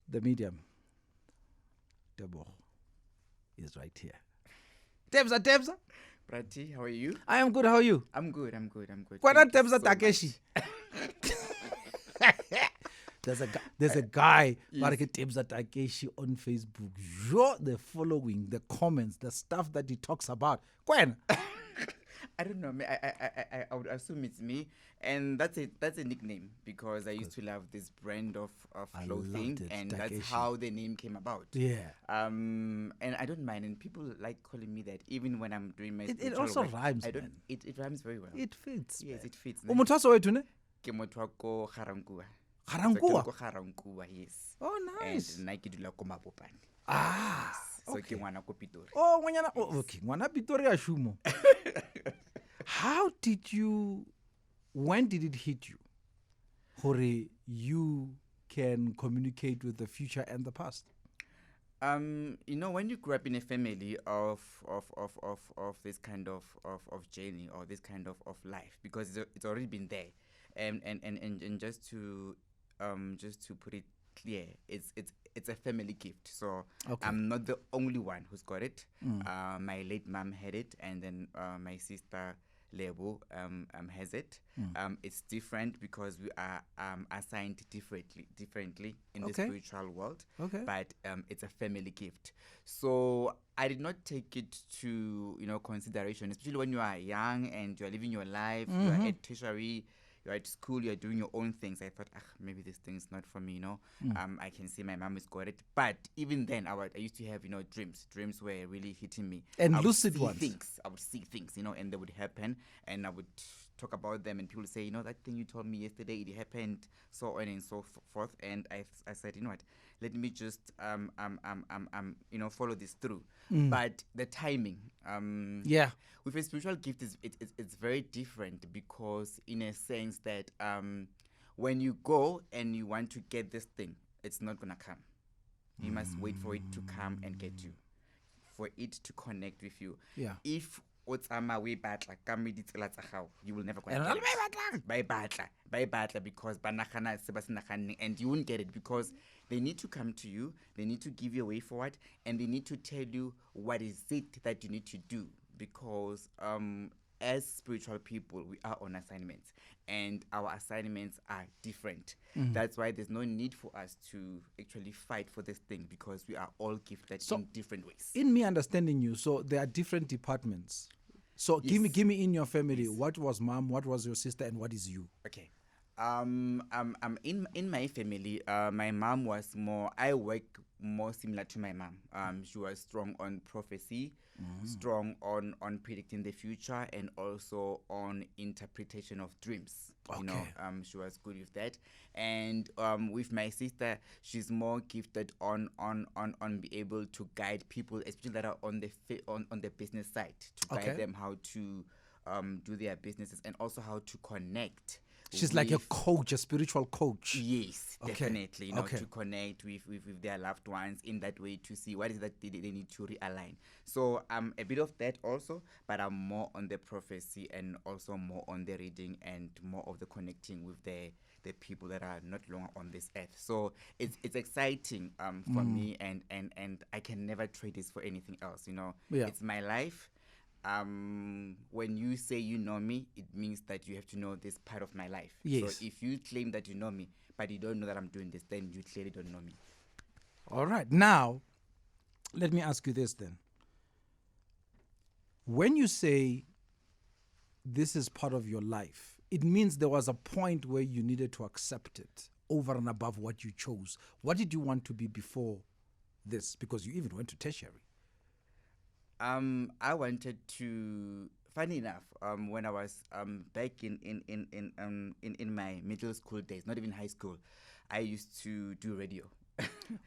the medium, Tebogo, is right here. Tebza. Prati, how are you? I am good. How are you? I'm good. Why not Thank you Tebza so Takeshi? much. There's a guy, Yes. Tebza Takeshi on Facebook. The following, the comments, the stuff that he talks about. When? I don't know. I would assume it's me, and that's a nickname because I used to love this brand of I clothing, loved it, and Takeshi. that's how the name came about. Yeah. And I don't mind, and people like calling me that even when I'm doing my. It spiritual also work. rhymes, I don't. man. It rhymes very well. It fits. Yes, man. it fits. O motho wa Soweto ne? Ke motho wa ko Garankuwa. Garankuwa? So, ke ko Garankuwa, yes. Oh, nice. And nna ke dula ko Mabopane. Ah. So okay. ke ngwana ko Pitori. Oh, ngwanyana. Oh, okay. Ngwana Pitori a shumo. How did you, when did it hit you? Hore, you can communicate with the future and the past? When you grew up in a family of this kind of journey or this kind of life, because it's already been there, and just to put it clear, it's a family gift. So Okay. I'm not the only one who's got it. My late mom had it, and then my sister Lebo has it. It's different because we are assigned differently in the Okay. spiritual world. Okay. But it's a family gift. So I did not take it to consideration, especially when you are young and you are living your life. You are at tertiary. You're at school, you're doing your own things. I thought, maybe this thing is not for me, I can see my mom has got it. But even then, I used to have, dreams. Dreams were really hitting me. And I would lucid see ones. things. I would see things, and they would happen. And I would talk about them, and people would say, that thing you told me yesterday, it happened, so on and so forth. And I said, what? Let me just follow this through. But the timing, Yeah. with a spiritual gift, it's very different because in a sense that when you go and you want to get this thing, it's not gonna come. You must wait for it to come and get you, for it to connect with you. Yeah. If way batla you will never connect. By batla because banagana se ba se naganeng, and you won't get it because they need to come to you, they need to give you a way forward, and they need to tell you what is it that you need to do, because as spiritual people, we are on assignments, and our assignments are different. That's why there's no need for us to actually fight for this thing, because we are all gifted in different ways. In me understanding you, so there are different departments. So Yes. give me in your family, Yes. what was mom, what was your sister, and what is you? Okay. In my family, my mom was more. I work more similar to my mom. She was strong on prophecy, strong on predicting the future, and also on interpretation of dreams. Okay. She was good with that. And with my sister, she's more gifted on be able to guide people, especially that are on the business side, to guide Okay. them how to do their businesses, and also how to connect. She's like a with- coach, a spiritual coach. Yes, Okay. definitely. Okay. To connect with their loved ones in that way, to see what is that they need to realign. So I'm a bit of that also, but I'm more on the prophecy and also more on the reading and more of the connecting with the people that are not longer on this earth. So it's exciting for me, and I can never trade this for anything else. Yeah. It's my life. When you say you know me, it means that you have to know this part of my life. Yes. So if you claim that you know me, but you don't know that I'm doing this, then you clearly don't know me. All right. Now, let me ask you this then. When you say this is part of your life, it means there was a point where you needed to accept it over and above what you chose. What did you want to be before this? Because you even went to tertiary. I wanted to. Funny enough, when I was back in my middle school days, not even high school, I used to do radio.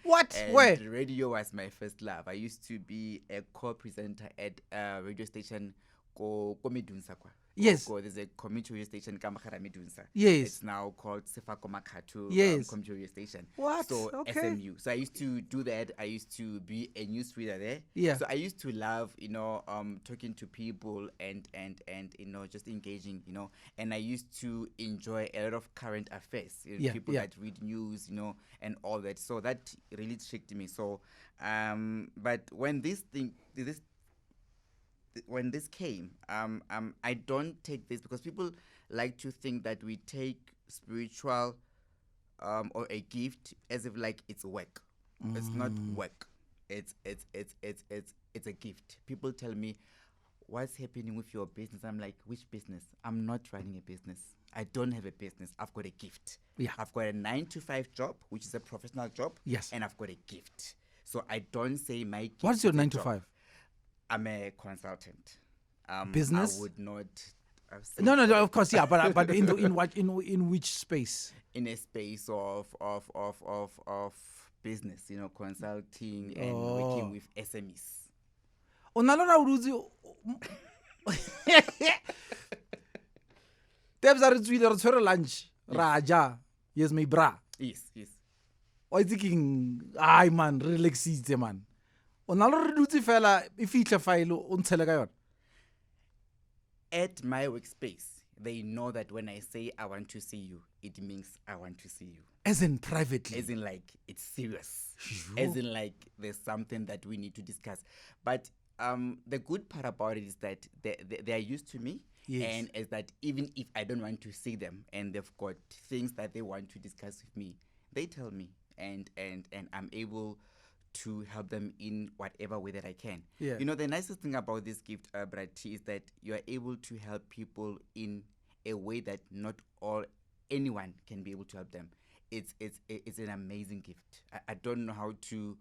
What? And Where? radio was my first love. I used to be a co-presenter at a radio station called Medunsa. Yes. There's a community radio station Kamakara Medunsa. Yes. It's now called Teboko Mathebeng Yes. community radio station. What? So Okay. SMU. So I used to do that. I used to be a newsreader there. Yeah. So I used to love, talking to people and just engaging, and I used to enjoy a lot of current affairs. People that read news, and all that. So that really tricked me. So, but when this came, I don't take this because people like to think that we take spiritual or a gift as if like it's work. It's not work. It's a gift. People tell me, what's happening with your business? I'm like, which business? I'm not running a business. I don't have a business. I've got a gift. Yeah. I've got a 9-to-5 job, which is a professional job. Yes. And I've got a gift. So I don't say my gift. What's your is a 9 to job. 5? I'm a consultant. Business? I would not. No, of course, yeah, but in which space? In a space of business, consulting and working with SMEs. Onalora uruzi. Tebs are tswile re tshwere lunch. Raja. Yes, my bra. Yes. O thinking, ay man, relaxitse man. Onalora re dutse fela e fihle file o ntshele ka yona. At my workspace, they know that when I say I want to see you, it means I want to see you. As in privately. As in like it's serious. As in like there's something that we need to discuss. But the good part about it is that they are used to me. Yes. And is that even if I don't want to see them and they've got things that they want to discuss with me, they tell me and I'm able to help them in whatever way that I can. Yeah. The nicest thing about this gift, Brati, is that you are able to help people in a way that not anyone can be able to help them. It's an amazing gift. I don't know how to.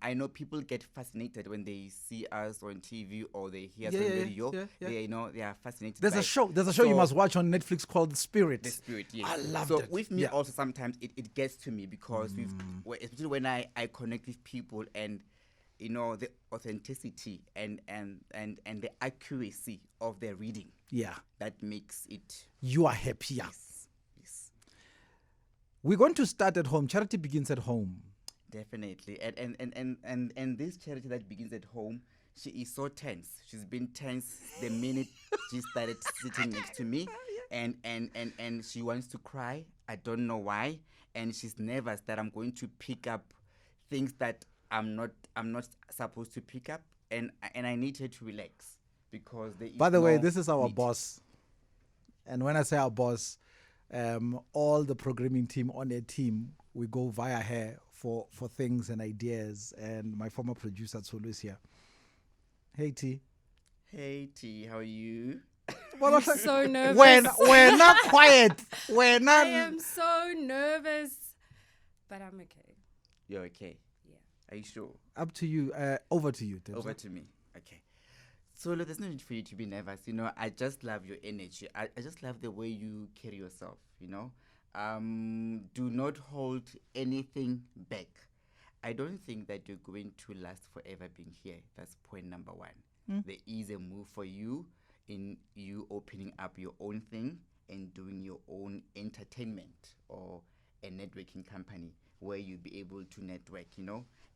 I know people get fascinated when they see us on TV or they hear us on radio. Yeah. They are fascinated. There's a show you must watch on Netflix called The Spirit. The Spirit, yes. I love it. So with me also sometimes it gets to me because especially when I connect with people and the authenticity and the accuracy of their reading. Yeah. That makes it. You are happier. Yes. We're going to start at home. Charity begins at home. Definitely. And this charity that begins at home, she is so tense. She's been tense the minute she started sitting next to me. And she wants to cry. I don't know why. And she's nervous that I'm going to pick up things that I'm not supposed to pick up. And I need her to relax because there is By the way, no this is our need. boss. And when I say our boss, all the programming team on a team, we go via her for things and ideas. And my former producer, Tsolo, is here. Hey, T. Hey, T, how are you? I'm so nervous. We're not quiet. We're not. I am so nervous, but I'm okay. You're okay? Yeah. Are you sure? Up to you. Over to you, Tebs. Over to me. Okay. So look, there's no need for you to be nervous. I just love your energy. I just love the way you carry yourself. Do not hold anything back. I don't think that you're going to last forever being here. That's point number one. There is a move for you in you opening up your own thing and doing your own entertainment or a networking company where you'll be able to network,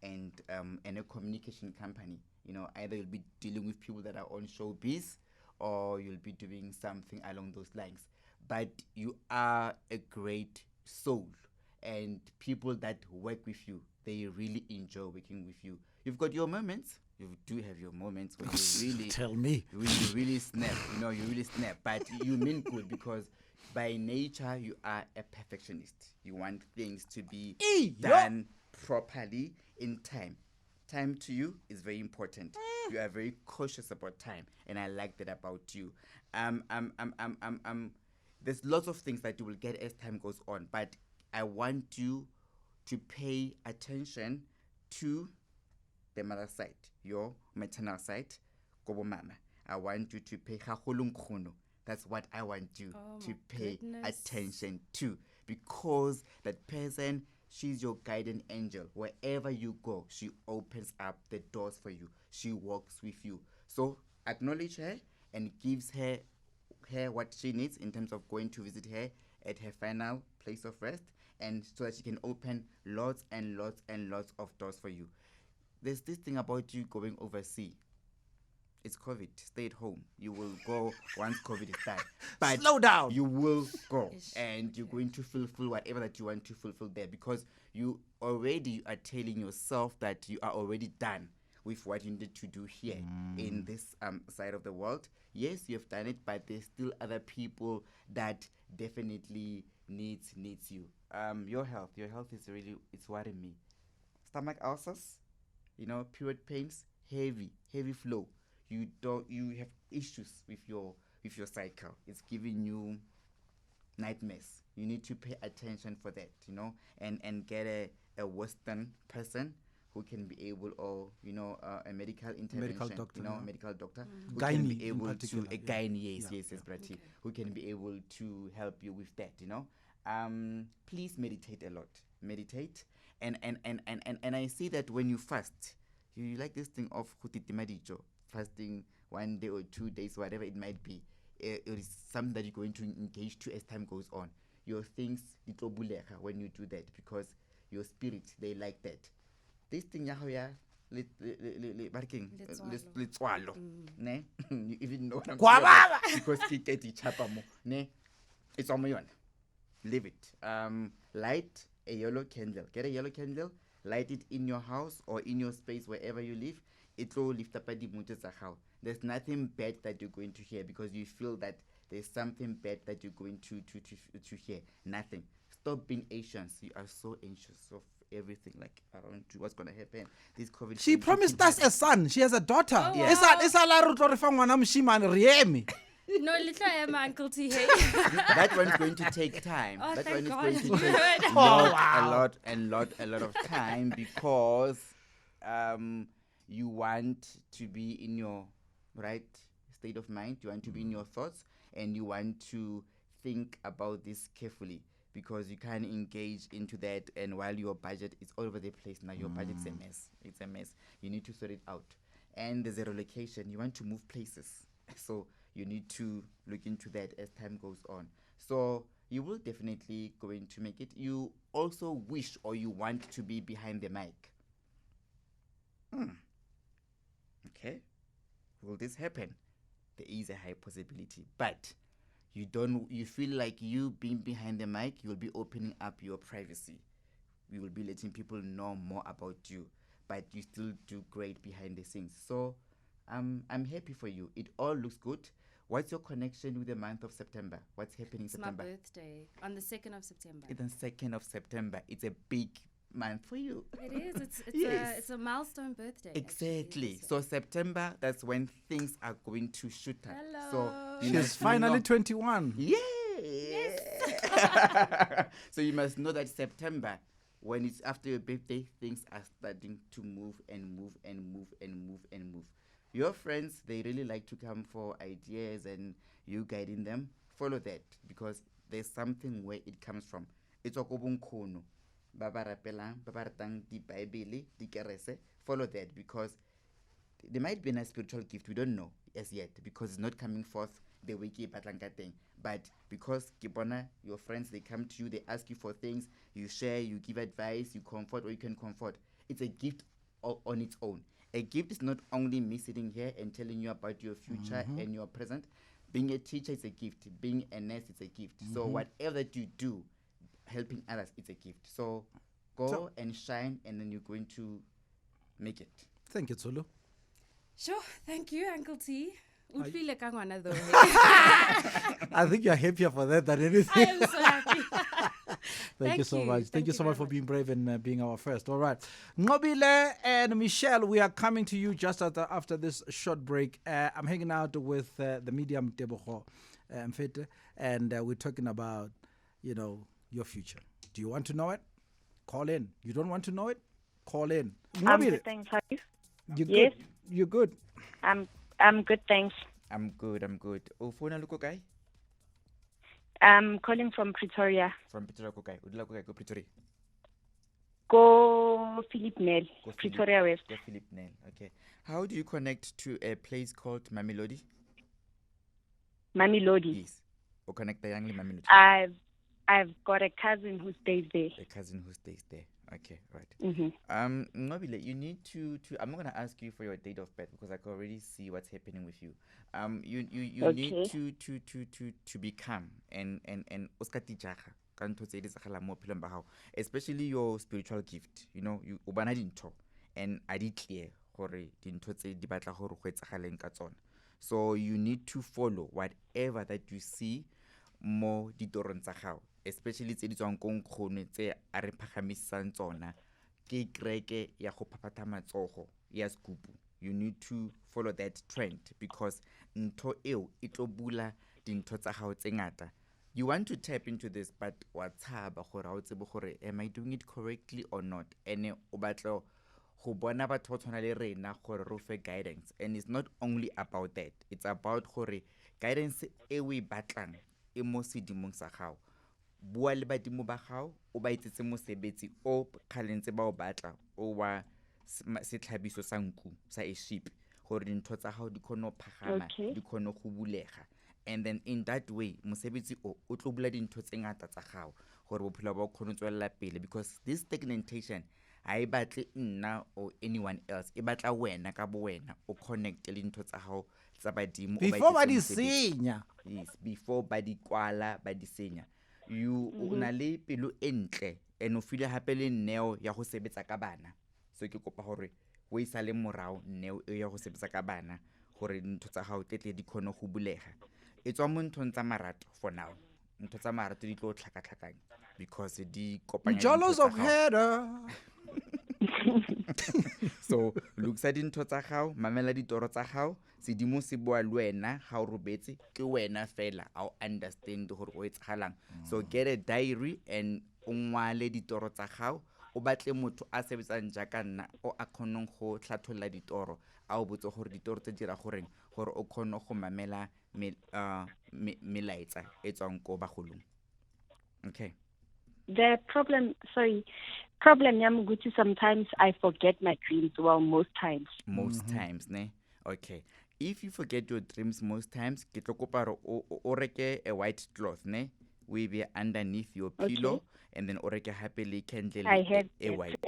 and a communication company. Either you'll be dealing with people that are on showbiz or you'll be doing something along those lines. But you are a great soul, and people that work with you, they really enjoy working with you. You've got your moments. You do have your moments when you really tell me. When you really snap, you really snap. But you mean good because by nature you are a perfectionist. You want things to be done properly in time. Time to you is very important. You are very cautious about time, and I like that about you. There's lots of things that you will get as time goes on, but I want you to pay attention to the mother side, your maternal side, Kobo Mama. I want you to pay Khulu. That's what I want you to pay attention to, because that person, she's your guiding angel. Wherever you go, she opens up the doors for you. She walks with you. So acknowledge her and gives her her what she needs in terms of going to visit her at her final place of rest, and so that she can open lots and lots and lots of doors for you. There's this thing about you going overseas. It's COVID. Stay at home. You will go once COVID is done. But Slow down. You will go, and you're going to fulfill whatever that you want to fulfill there, because you already are telling yourself that you are already done with what you need to do here in this side of the world. Yes, you have done it, but there's still other people that definitely needs you. Your health is really, it's worrying me. Stomach ulcers, period pains, heavy flow. You have issues with your cycle. It's giving you nightmares. You need to pay attention for that, and get a Western person who can be able, or a medical intervention, medical doctor who can be able to a gynae, yes, Brati, who can be able to help you with that, please meditate a lot. Meditate, and I see that when you fast, you like this thing of hutitimadijo, fasting 1 day or 2 days, whatever it might be. It is something that you're going to engage to as time goes on. Your things itlobuleha when you do that, because your spirit, they like that. This thing yahoya litswalo, ne, you even know what I'm talking about, because kiketi chapa mo, ne, it's on my own. Leave it. Light a yellow candle. Get a yellow candle, light it in your house or in your space wherever you live. It will lift up the how. There's nothing bad that you're going to hear, because you feel that there's something bad that you're going to hear. Nothing. Stop being anxious. You are so anxious of everything, like around you, what's gonna happen. This COVID. She promised us a son. She has a daughter. Oh, wow. No, little Emma, Uncle T. That one's going to take time. Oh, that thank one is God. going to take a lot of time, because you want to be in your right state of mind. You want to be in your thoughts, and you want to think about this carefully, because you can't engage into that, and while your budget is all over the place now, your budget's a mess. It's a mess. You need to sort it out. And there's a relocation. You want to move places. So you need to look into that as time goes on. So you will definitely going to make it. You also wish, or you want to be behind the mic. Okay. Will this happen? There is a high possibility, but you feel like you being behind the mic, you will be opening up your privacy. We will be letting people know more about you, but you still do great behind the scenes. So I'm happy for you. It all looks good. What's your connection with the month of September? What's happening in September? It's my birthday on the 2nd of September. It's the 2nd of September. It's a big month for you. It is. It's Yes. it's a milestone birthday. Exactly. Actually. So September, that's when things are going to shoot up. Hello. So you She's must finally know- 21. Yeah. So you must know that September, when it's after your birthday, things are starting to move and move and move and move and move. Your friends, they really like to come for ideas, and you guiding them. Follow that, because there's something where it comes from. It's okobunkono. Follow that, because there might be a spiritual gift. We don't know as yet, because it's not coming forth the wiki patlanka thing. But because Kibona, your friends, they come to you, they ask you for things, you share, you give advice, you comfort, or you can comfort. It's a gift on its own. A gift is not only me sitting here and telling you about your future and your present. Being a teacher is a gift. Being a nurse is a gift. So whatever that you do, helping others, it's a gift. So go and shine, and then you're going to make it. Thank you, Tsulu. Sure. Thank you, Uncle T. Utlwile ka ngwana though. I think you're happier for that than I anything. am so happy. Thank you so much. Thank you so very much for being brave and being our first. All right. Ngobile and Michelle, we are coming to you just after this short break. I'm hanging out with the medium Tebogo Mfete, and we're talking about, your future. Do you want to know it? Call in. You don't want to know it? Call in. I'm good, thanks. How are you? You're Yes. good. You're good. I'm good, thanks. I'm good. Ufuna luko kai? I'm calling from Pretoria. From Pretoria ko kai. Udla ko kai ko Pretoria. Go Philip Nel, Go Pretoria West. Go Philip Nel. Okay. How do you connect to a place called Mamelodi? Mamelodi. Yes. O connect the young Mamelodi. I've got a cousin who stays there. A cousin who stays there. Okay, right. Mm-hmm. Nobile, you need to. I'm not gonna ask you for your date of birth because I can already see what's happening with you. You Okay. need to be calm and oskati jaga kanto tse di tsagala mo phelong ba gago, especially your spiritual gift. You know, you ubana dintho and a di clear gore dintho tse di batla gore go etsagaleng ka tsona. So you need to follow whatever that you see mo ditorong tsa gago, especially tse di tswang ko nkgono tse a re phagamisang tsona ke kreke ya go phaphatha matsogo ya skupu. You need to follow that trend because ntho eo e tlo bula dintho tsa gago tse ngata. You want to tap into this, but wa tshaba gore ha o tsebe gore am I doing it correctly or not, ene o batla go bona batho ba tshwana le rena gore re fe guidance. And it's not only about that, it's about gore guidance e o e batlang e mo sedimong sa gago. Bua le badimo ba gago o ba itsetse mosebetsi o kgalentse ba o batla o wa setlhabiso sa nku sa a sheep gore dintho tsa gago di kgone go phagama, Okay. di kgone go bulega. And then in that way mosebetsi o tlo bula dintho tse ngata tsa gago gore bophelo ba o kgone tswella pele, because this stagnation ha e batle nna or anyone else, e batla wena ka bo wena o connect le dintho tsa gago tsa badimo Before ba di senya. Yes, before ba di kwala ba di senya. You una le pelo entle and o file hape le neo ya go sebetsa ka bana. So ke kopa gore o isa le morao neo e ya go sebetsa ka bana gore ntho tsa gago tetle di kgone go bulega. E tswa mo nthong tsa marato for now. Ntho tsa marato di tlo tlhakatlhakanya because di kopanya Njalo dintho tsa gago. zokuhera. So lukisa dintho tsa gago, mamela ditoro tsa gago, sedimo se bua le wena ga o robetse ke wena fela a o understand gore o etsagalang. So get a diary and o ngwale ditoro tsa gago, o batle motho a sebetsang jaaka nna o a kgonang go tlhatlholla ditoro, a o botse gore ditoro tse dira gore o kgone go mamela melaetsa e tswang ko bagolong. Okay. The problem yam ukuthi sometimes I forget my dreams. Well, most times. Most times, ne? Okay. If you forget your dreams most times, ke tlo kopa gore o reke a white cloth, ne? We be underneath your pillow, and then o reke hape le candle I have a that. white.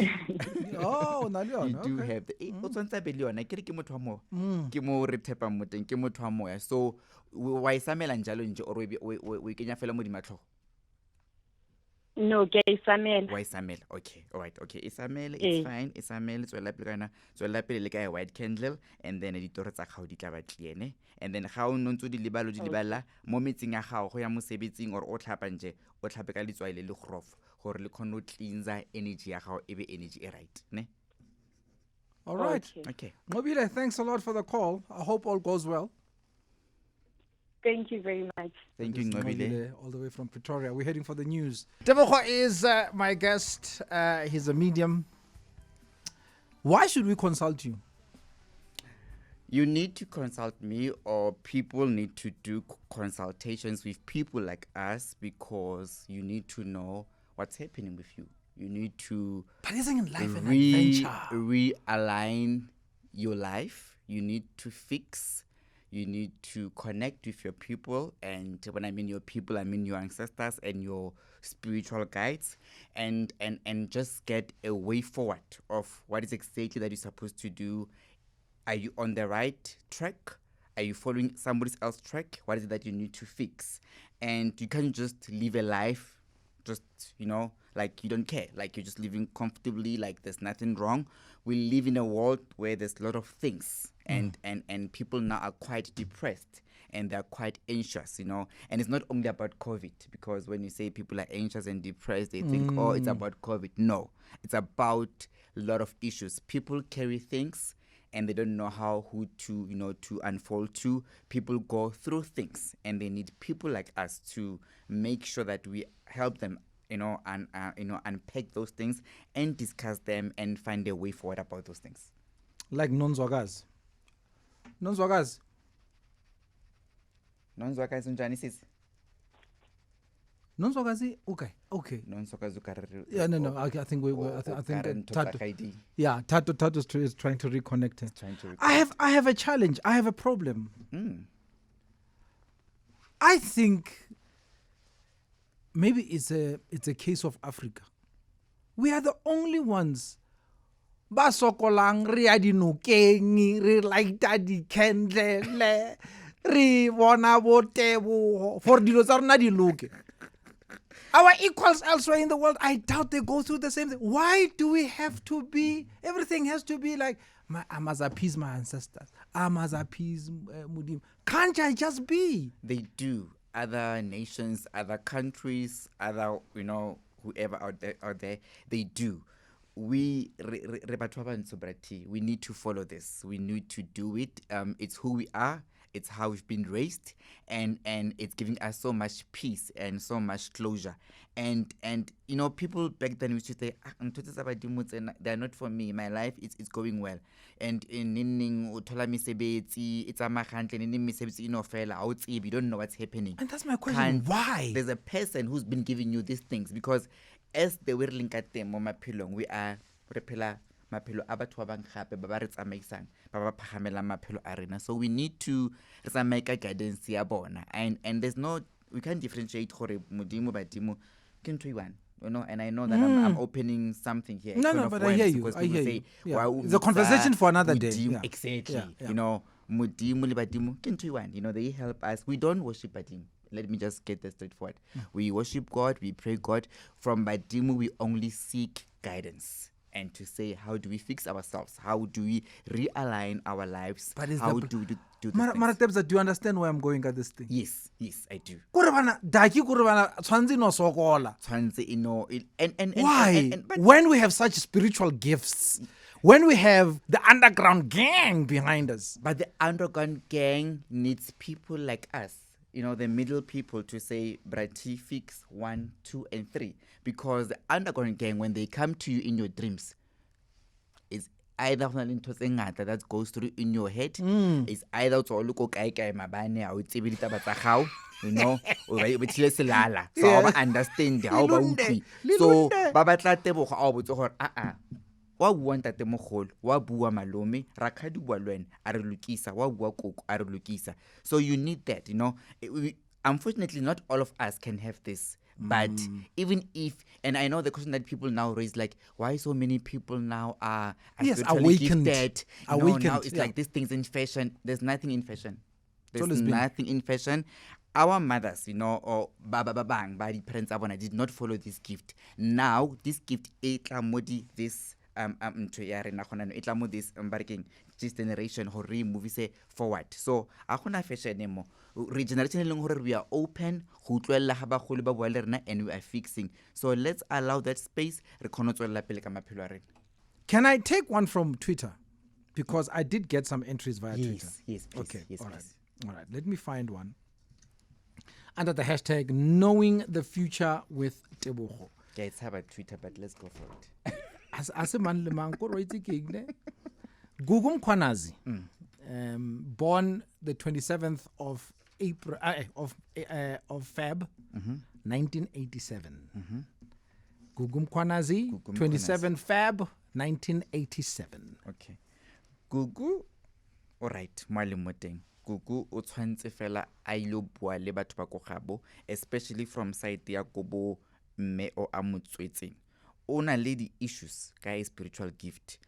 Oh, na le You yona, do okay. have the o tsantsa be le yona ke re ke motho wa moya. Ke mo re thepa moteng ke motho wa moya. So wa isamela njalo nje or we kenya fela mo dimatlho. No, gay Samuel. Why Isamel? Okay, all right, okay. Isamel, it's fine. Isamel, tswela pele le ka a white candle, and then ditoro tsa gago di tla ba clear, ne? And then ga o ntse di lebala mo metsing ya gago go ya mosebetsing or o tlhapa nje o tlhape ka letswai le grof gore le kgone go cleanser energy ya gago e be energy e right, ne? All right. Okay. Nobile, thanks a lot for the call. I hope all goes well. Thank you very much. Thank you, This is Nobile. Nobile, all the way from Pretoria. We're heading for the news. Tebogo is my guest. He's a medium. Why should we consult you? You need to consult me, or people need to do consultations with people like us, because you need to know what's happening with you. You need to But isn't life an adventure? realign your life. You need to fix. You need to connect with your people, and when I mean your people, I mean your ancestors and your spiritual guides, and just get a way forward of what is exactly that you're supposed to do. Are you on the right track? Are you following somebody else's track? What is it that you need to fix? And you can't just live a life just, like you don't care, like you're just living comfortably, like there's nothing wrong. We live in a world where there's a lot of things, and people now are quite depressed and they're quite anxious, and it's not only about COVID, because when you say people are anxious and depressed, they think, oh, it's about COVID. No, it's about a lot of issues. People carry things and they don't know who to unfold to. People go through things and they need people like us to make sure that we help them, and unpack those things and discuss them and find a way forward about those things. Like non-zwagaz. Non-zwagaz. Non-zwakazi unjani sis? Non-zwagazi? Okay. Non-zwakazi ukarere- Yeah, no. o- I think I think okare ntho tsa Tato. kgaidi. Yeah, Tato is trying to reconnect her. Trying to I have a challenge. I have a problem. I think maybe it's a case of Africa. We are the only ones ba sokolang re ya dinokeng re lighta di-candle re bona bo Tebogo for dilo tsa rona di loke. Our equals elsewhere in the world, I doubt they go through the same thing. Why do we have to be, everything has to be like, I must appease my ancestors, I must appease Mudim. Can't I just be? They do. Other nations, other countries, other, whoever out there, they do. We need to follow this. We need to do it. It's who we are. It's how we've been raised, and it's giving us so much peace and so much closure. And people back then used to say, they're not for me. My life it's going well. And in it's you don't know what's happening. And that's my question. Why? There's a person who's been giving you these things, because as they were linked at them, we are maphelo a batho ba bang gape ba ba re tsamaisang ba ba phagamela maphelo a rena. So we need to tsamaya ka guidance ya bona, and there's no, we can't differentiate gore modimo badimo ke ntho one, and I know that I'm opening something here. No, but I hear you. I hear you. Yeah. It's a conversation for another day. Yeah. Exactly. Yeah. Modimo le badimo ke ntho one. They help us. We don't worship badimo. Let me just get that straightforward. We worship God, we pray God. From badimo we only seek guidance. And to say, how do we fix ourselves? How do we realign our lives? But is how do we do this? Tebose, do you understand where I'm going at this thing? Yes, I do. Why? When we have such spiritual gifts, when we have the underground gang behind us. But the underground gang needs people like us, the middle people, to say, Brati, fix 1, 2, and 3. Because the underground gang, when they come to you in your dreams, is either that goes through in your head, is either to look okay, mabane, or so understand how so babatla Tebogo a botse gore wa bua ntate mogolo wa bua malome rakgadi bua lwena a re lokisa wa bua koko a re lokisa. So you need that, unfortunately not all of us can have this. But even if, and I know the question that people now raise, like, why so many people now are awakened. Gifted? Awakened. Now it's like these things in fashion. There's nothing in fashion. There's nothing in fashion. Our mothers, or bang, by the parents did not follow this gift. Now this gift this this generation movie say forward. So fashion regeneration we are open and we are fixing. So let's allow that space. Can I take one from Twitter? Because I did get some entries via Twitter. Yes, please. Okay, yes, all please. Right. All right, let me find one. Under the hashtag knowing the future with Tebogo. Yeah, it's about Twitter, but let's go for it. Tebogo Mfete, born the 27th of April of Feb, 1987. Tebogo Mfete, 27 Feb, 1987. Okay. Gugu, all right, mwalimu moteng. Gugu o tshwantse fela a ile bua le batho ba go gabo, especially from side ya Kobo mme o a motswetseng. O na le di issues ka spiritual gift.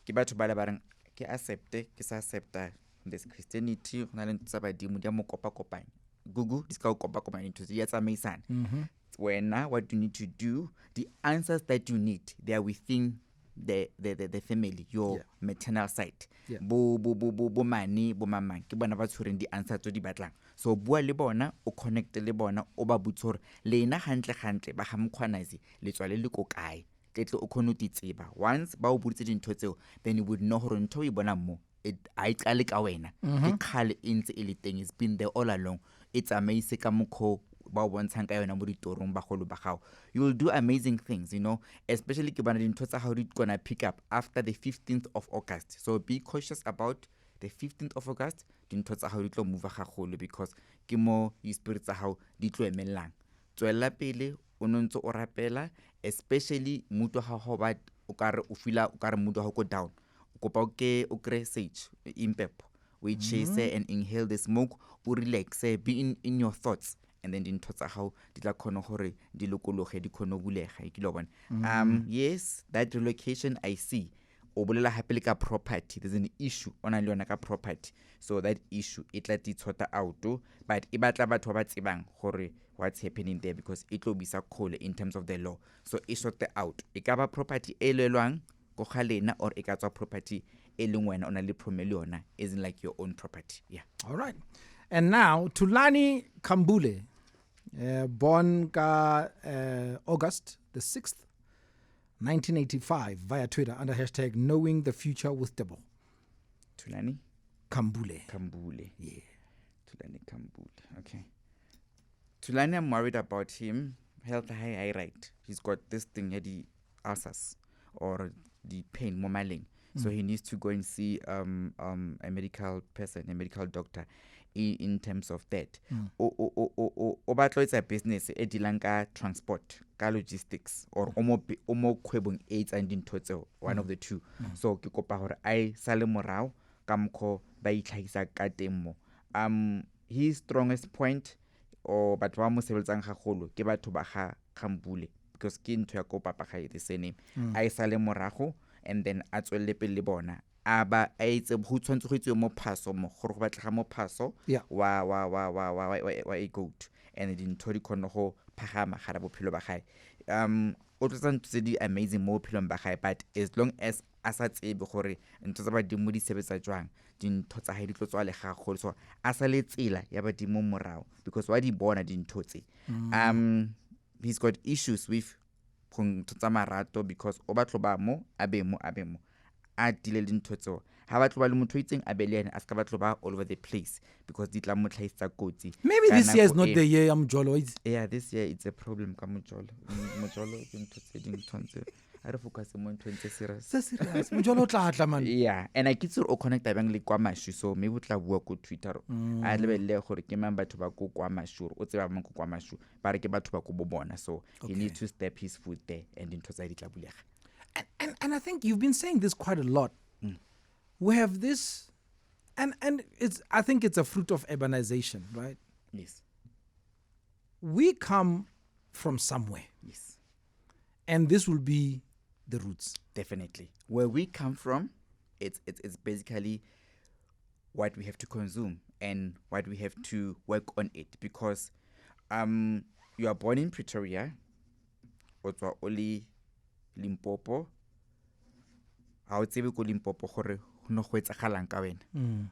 Ke batho ba le ba reng ke accepte ke sa accepta this Christianity go na le ntse ba dimo dia mo kopa kopanya. Gugu dis ka kopa kopanya into ya tsamaisana. Wena, what you need to do, the answers that you need, they are within the family, your maternal side. Bo mani bo mamang ke bona ba tshwereng di answer tso di batlang. So bua le bona, o connect le bona, o ba butsore lena hantle ba ga mkhwanazi le tswa le ko kae tletlo o khona tseba. Once ba o butse dintho tseo, then you would know gore ntho e bona mo a iqale ka wena ke khale intse e le teng. It's been there all along. It's amazing ka mokho ba bontshang ka yona mo ditorong ba golo ba gago. You will do amazing things, especially ke bona dintho tsa how di gonna pick up after the 15th of August. So be cautious about the 15th of August. Dintho tsa how di tlo move gagolo because ke mo di spirits tsa how di tlo emelang. Tswela pele o nontse o rapela, especially mutu ha ho ba o kare o feel o kare mutu ha go down. O kopa o kre sage impep we chase and inhale the smoke, o relax, be in your thoughts. And then dintho tsa gago di tla khona gore di lokologe di khona bulega e kilo bona. Yes, that relocation I see. O bolela hape le ka property, there's an issue ona le yona ka property, so that issue e tla tshota out, but e batla batho ba tsebang gore what's happening there, because it will be sa khole in terms of the law, so e sort out e ka ba property e lelwang go galena or e ka tswa property e leng wena ona le promele yona, isn't like your own property. Yeah, all right. And now Tulani Kambule, born August the 6th 1985 via Twitter under hashtag Knowing the Future with Tebo. Tulani Kambule. Yeah, Tulani Kambule. Okay, Tulani, I'm worried about him. Health high right. He's got this thing, the ulcers or the pain, momaling. So he needs to go and see a medical person, a medical doctor, in terms of that. Obatlo it's a business e dealing ka transport, ka logistics, or omo kgwebong aids and dintho, one of the two. So ke kopa hore ai sale morao ka mkho ba itlhagisa ka temo. His strongest point or batho ba mo sebeletsang gagolo ke batho ba ga Kambule, because ke ntho ya ko papa ga the same name. Ai sale morago and then a tswelle pele bona. Aba a itse go tshwantse go itse mo phaso mo gore go batlega mo phaso wa a goat, and dintho di khona go phagama ga bophelo ba gae. O tlotsang tse di amazing mo bophelong ba gae, but as long as a sa tsebe gore ntho tsa badimo di sebetsa jwang, dintho tsa gae di tlo tswa le gagolo, so a sa le tsela ya badimo morao, because wa di bona dintho tse. He's got issues with tsa marato, because o batlo ba mo abemo a dile dintho tseo ha batlo ba le motho itseng a beleane a ska batlo ba all over the place, because di tla mo tlhaisa kotsi. Maybe this year is not the year Mjolo. Yeah, this year it's a problem ka Mjolo ke ntho tse ding tonse a re focus mo ntho tse serious Mjolo tla tla man. Yeah, and I kitse o connect bang le kwa mashu, so maybe o tla bua ko Twitter a lebelle gore ke mang batho ba go kwa mashu o tseba mang go kwa mashu ba re ke batho ba go bobona, so he needs to step his foot there and ntho tsa di tla bulega. And I think you've been saying this quite a lot. We have this, and I think it's a fruit of urbanization, right? Yes. We come from somewhere. Yes. And this will be the roots. Definitely. Where we come from, it's basically what we have to consume and what we have to work on it, because you are born in Pretoria, otswa oli Limpopo, ha o tsebe ko Limpopo gore no go etsagalang ka wena,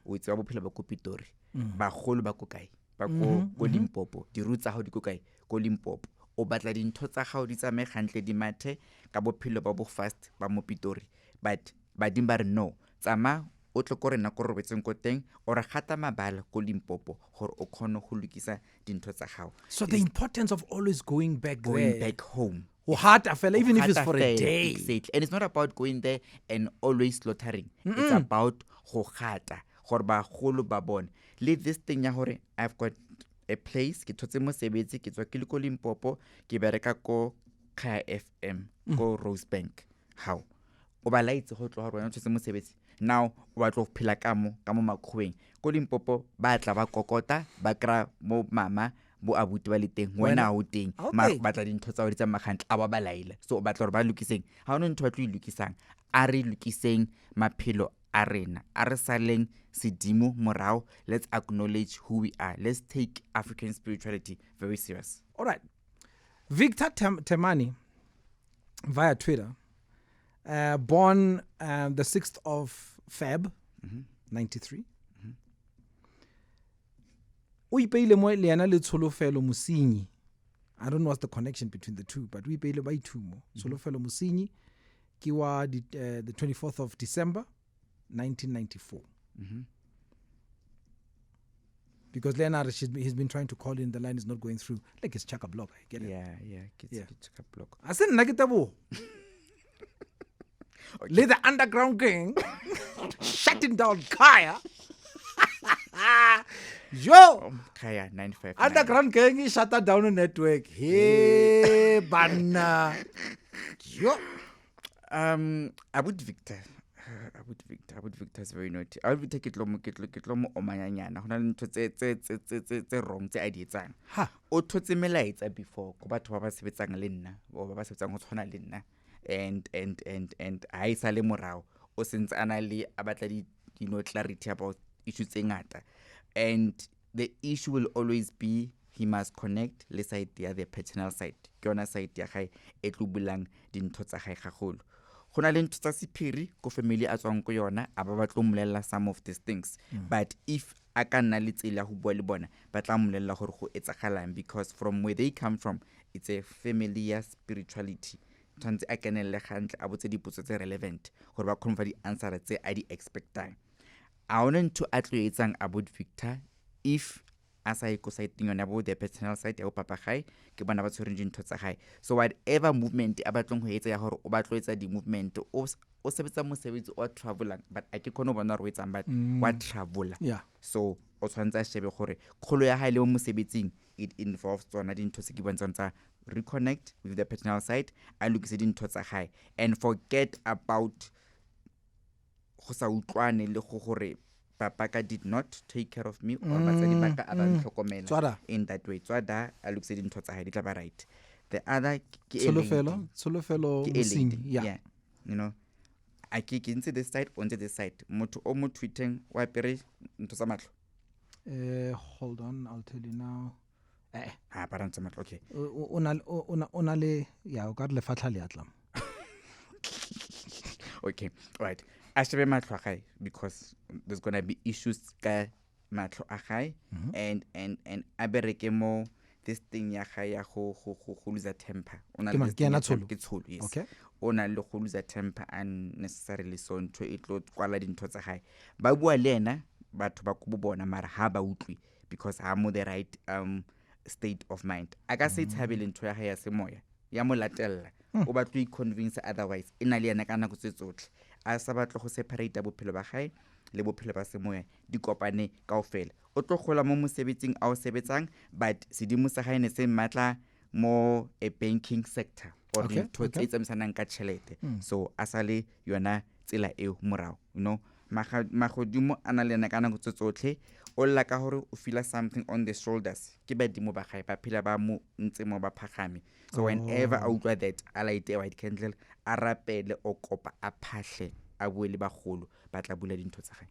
o tseba bophelo ba ko Pitori, bagolo ba ko kae ba ko Limpopo, di roots tsa go di ko kae ko Limpopo, o batla dintho tsa gago di tsamae gantle di mathe ka bophelo ba bo fast ba mo Pitori, but badimo ba re no tsama o tle ko rena ko robetseng ko teng o re gata mabala ko Limpopo gore o khone go lukisa dintho tsa gago. So the importance of always going back home, even if it's for a day. Exactly. And it's not about going there and always slaughtering. It's about go gata gore bagolo ba bone le this thing ya gore I've got a place, ke thotse mo sebetsi, ke tswa ke le ko Limpopo, ke bereka ko Kaya FM ko Rosebank. How o ba laitse go tloga rona thotse mo sebetsi, now o batla go phela ka mo makgweng ko Limpopo, ba tla ba kokota ba kra mo mama bo abuti ba le teng wena o teng ma batla dintho tsa di tsa magantle a ba laila, so o batla gore ba lukiseng ha ono ntho ba tlo ilukisang a re lukiseng maphelo a rena a re saleng sedimo morao. Let's acknowledge who we are. Let's take African spirituality very serious. All right. Victor Temani via Twitter, born the 6th of Feb 93. O ipeile mo le yana le tsholofelo Mosinyi. I don't know what's the connection between the two, but we ipeile ba ithumo. Tsholofelo Mosinyi ke wa the 24th of December 1994. Because Leonard, he's been trying to call in, the line is not going through. Like it's Chaka Block, I get it. Yeah, it's Chaka Block. I said Nakitabo. Let the underground gang shutting down Kaya. Yo, Kaya 959. Underground gang is shut down the network. Hey, banna. Yo, Abut Victor. Abuti Victor is very naughty. Abuti Victor ke tlo mo omanyanyana. Hona le ntho tse wrong tse a di etsang. Ha. O thotse melaetsa before go batho ba ba sebetsang le nna o ba ba sebetsang go tshwana le nna and ha isa le morao o sentse ana le a batla di clarity about issues tse ngata, and the issue will always be he must connect le side ya the paternal side ke yona side ya gae e tlo bulang dintho tsa gae gagolo. Go na le ntho tsa sephiri ko family a tswang ko yona a ba tlo mmolella some of these things, but if a ka nna le tsela go bua le bona ba tla mmolella gore go etsagalang, because from where they come from it's a family ya spirituality. Tshwanetse a kenelle gantle a botse dipotso tse relevant gore ba kgone fa di answer tse a di expectang. A ona ntho a tlo etsang about Victor if as I go side yona about the personal side ya papa gae ke bona ba tshwereng dintho tsa gae. So whatever movement a batlong go etsa ya gore o batlo etsa di movement o sebetsa mosebetsi o travelang, but a ke khona bona re etsang but wa traveler. Yeah. So o tshwantse a shebe gore kholo ya gae le mo mosebetsing it involves tsona dintho se ke bontshang tsa reconnect with the personal side a lokise dintho tsa gae and forget about go sa utlwane le go gore Papa did not take care of me or batsadi ba ka a ba ntlhokomela in that way. Tswada a lokise dintho tsa hae di tla ba right. The other ke tsholofelo mosingi, yeah, you know, a ke ntse this side on this side motho o mo tweeting wa pere ntho tsa matlo. Hold on, I'll tell you now. Para ntse matlo, okay. Ona le ya o ka le fatla le atlam. Okay, right. I shebe matlo a gae because there's going to be issues ka matlo a gae and a bereke mo this thing ya gae ya go lose temper. Ona le ke tsholo, yes. Okay. Ona le go lose temper unnecessarily, so ntho e tlo kwala dintho tsa gae. Ba bua le ena batho ba go bona mara ha ba utlwi because ha mo the right state of mind. A ka se tshabele ntho ya gae ya semoya ya mo latella o batlo I convince otherwise ena le ena kana go tsetsotle a sa batlo go separate bophelo ba gae le bophelo ba semoya di kopane kaofela. O tlo gola mo mosebetsing a o sebetsang but sedimo sa gae ne se matla mo a banking sector or ntho tse tsamaisanang ka tšhelete, so a sale yona tsela e morao, you know, magodimo ana le ena kana go tsetsotle o lla ka gore o feel something on the shoulders ke badimo ba gae ba phela ba mo ntse mo ba phagame. So whenever I utlwa that a light a white candle a rapele o kopa a phahle a bue le bagolo ba tla bula dintho tsa gae.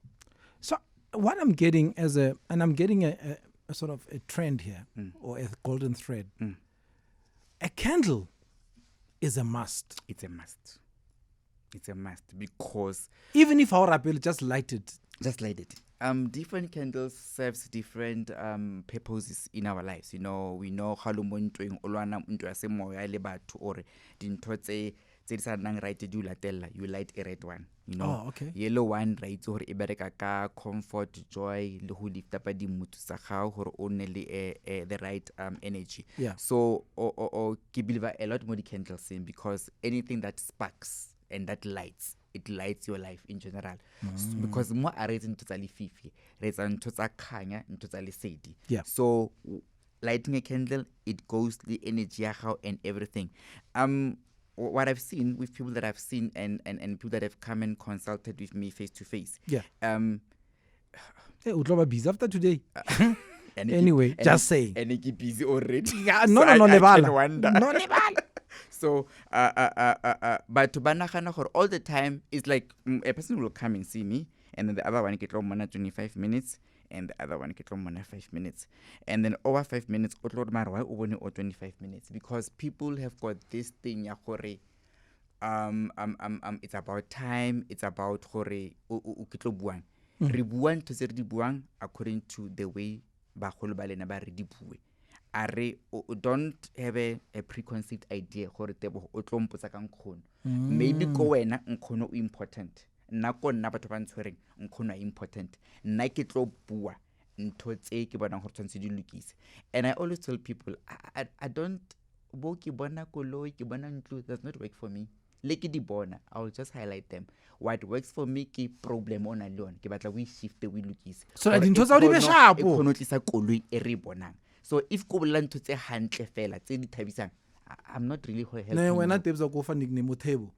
So what I'm getting I'm getting a sort of a trend here or a golden thread. A candle is a must. It's a must. It's a must because even if our appeal just light it. Just light it. Different candles serves different purposes in our lives. You know, we know how lumontoing olwana ntwe ya semoya le batho or dintho tse di sa nang right do latella, you light a red one, you know. Yellow one right gore e bereka ka comfort, joy le go lift up di mutsu tsa gago gore o ne le the right energy. So ke believe a lot more the candles in because anything that sparks and that lights, it lights your life in general. So, because more are raising to tali fifi, raising to kanya and to lesedi. So lighting a candle, it goes the energy and everything. What I've seen with people that I've seen and people that have come and consulted with me face to face. Hey, Utlova busy after today. Anyway, just saying. And he busy already. Yeah, no, lebala. No, lebala. So, but to banagana for all the time, it's like a person will come and see me, and then the other one get mona 25 minutes, and the other one get mona 5 minutes, and then over 5 minutes, or 25 minutes, because people have got this thing ya gore, it's about time, it's about gore ukitlo buang, re buang to se re di buang according to the way ba kholo ba lena ba re di bue. Don't have a preconceived idea gore Tebogo o tlo mpotsa ka nkgono. Maybe ko wena nkgono o important. Nna ko nna batho ba ntshwereng nkgono important. Nna ke tlo bua ntho tse ke bona gore tshwantse di lokise. And I always tell people I don't bo ke bona koloi ke bona ntlo does not work for me. Le ke di bona, I will just highlight them. What works for me ke problem ona le one ke batla we shift we lokise. So dintho tsa di be sharp. E khona tlisa koloi e re bonang. So if ko bolla ntho tse hantle fela tse di thabisang, I'm not really helping. No, wena Tebza go fa nickname Tebo.